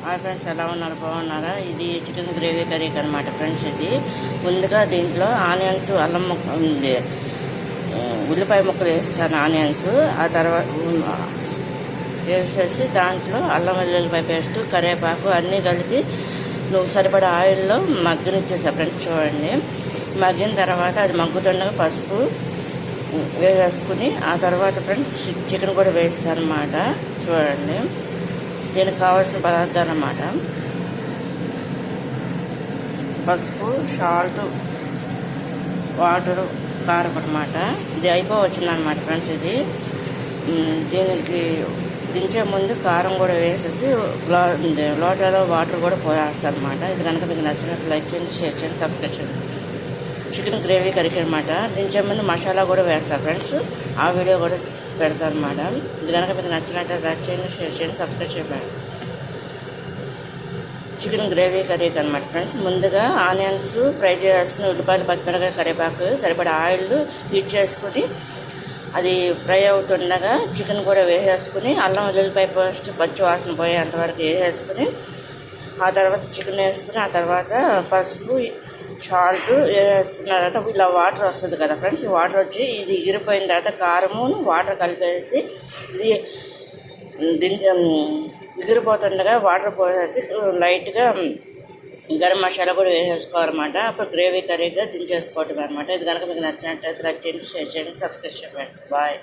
Hi friends, ఎలా ఉన్నారు? బాగున్నారా? ఇది చికెన్ గ్రేవీ కర్రీ అనమాట ఫ్రెండ్స్. ఇది ముందుగా దీంట్లో ఆనియన్స్, అల్లం ముక్క ఉంది, ఉల్లిపాయ ముక్కలు వేస్తాను. ఆనియన్స్ ఆ తర్వాత వేసేసి దాంట్లో అల్లం వెల్లుల్లిపాయ పేస్ట్, కరివేపాకు అన్నీ కలిపి నువ్వు సరిపడా ఆయిల్లో మగ్గనిచ్చేసా ఫ్రెండ్స్. చూడండి, మగ్గిన తర్వాత అది మగ్గుతుండగా పసుపు వేసేసుకుని ఆ తర్వాత ఫ్రెండ్స్ చికెన్ కూడా వేస్తాను అన్నమాట. చూడండి, దీనికి కావాల్సిన పదార్థాలు అన్నమాట: పసుపు, సాల్ట్, వాటరు, కారం అన్నమాట. ఇది అయిపోవచ్చిందన్నమాట ఫ్రెండ్స్. ఇది దీనికి దించే ముందు కారం కూడా వేసేసి లోటాలో వాటర్ కూడా పోయేస్తాను అనమాట. ఇది కనుక మీకు నచ్చినట్టు లైక్ చేయండి, షేర్ చేయండి, సబ్స్క్రైబ్ చేయండి. చికెన్ గ్రేవీ కర్రీకి అనమాట. దించే ముందు మసాలా కూడా వేస్తాను ఫ్రెండ్స్. ఆ వీడియో కూడా పెడతాను అనమాట. ఇది కనుక మీకు నచ్చినట్టు లైక్ చేయండి, షేర్ చేయండి, సబ్స్క్రైబ్ చేయండి. చికెన్ గ్రేవీ కర్రీకి అనమాట ఫ్రెండ్స్. ముందుగా ఆనియన్స్ ఫ్రై చేసుకుని ఉల్లిపాయలు, పచ్చిమిరపకాయ, కరివేపాకు సరిపడా ఆయిల్ హీట్ చేసుకుని అది ఫ్రై అవుతుండగా చికెన్ కూడా వేసేసుకుని అల్లం వెల్లుల్లిపాయ పేస్ట్ పచ్చి వాసన పోయేంతవరకు వేసేసుకుని ఆ తర్వాత చికెన్ వేసుకుని ఆ తర్వాత పసుపు, సాల్ట్ వేసుకున్న తర్వాత ఇలా వాటర్ వస్తుంది కదా ఫ్రెండ్స్. వాటర్ వచ్చి ఇది ఎగిరిపోయిన తర్వాత కారము వాటర్ కలిపేసి ఇది ఎగిరిపోతుండగా వాటర్ పోసేసి లైట్గా గరం మసాలా కూడా వేసేసుకోవాలన్నమాట. అప్పుడు గ్రేవీ కర్రీగా దించేసుకోవటం అనమాట. ఇది కనుక మీకు నచ్చినట్లయితే లైక్ చేయండి, షేర్ చేయండి, సబ్స్క్రైబ్ చేయండి. బాయ్.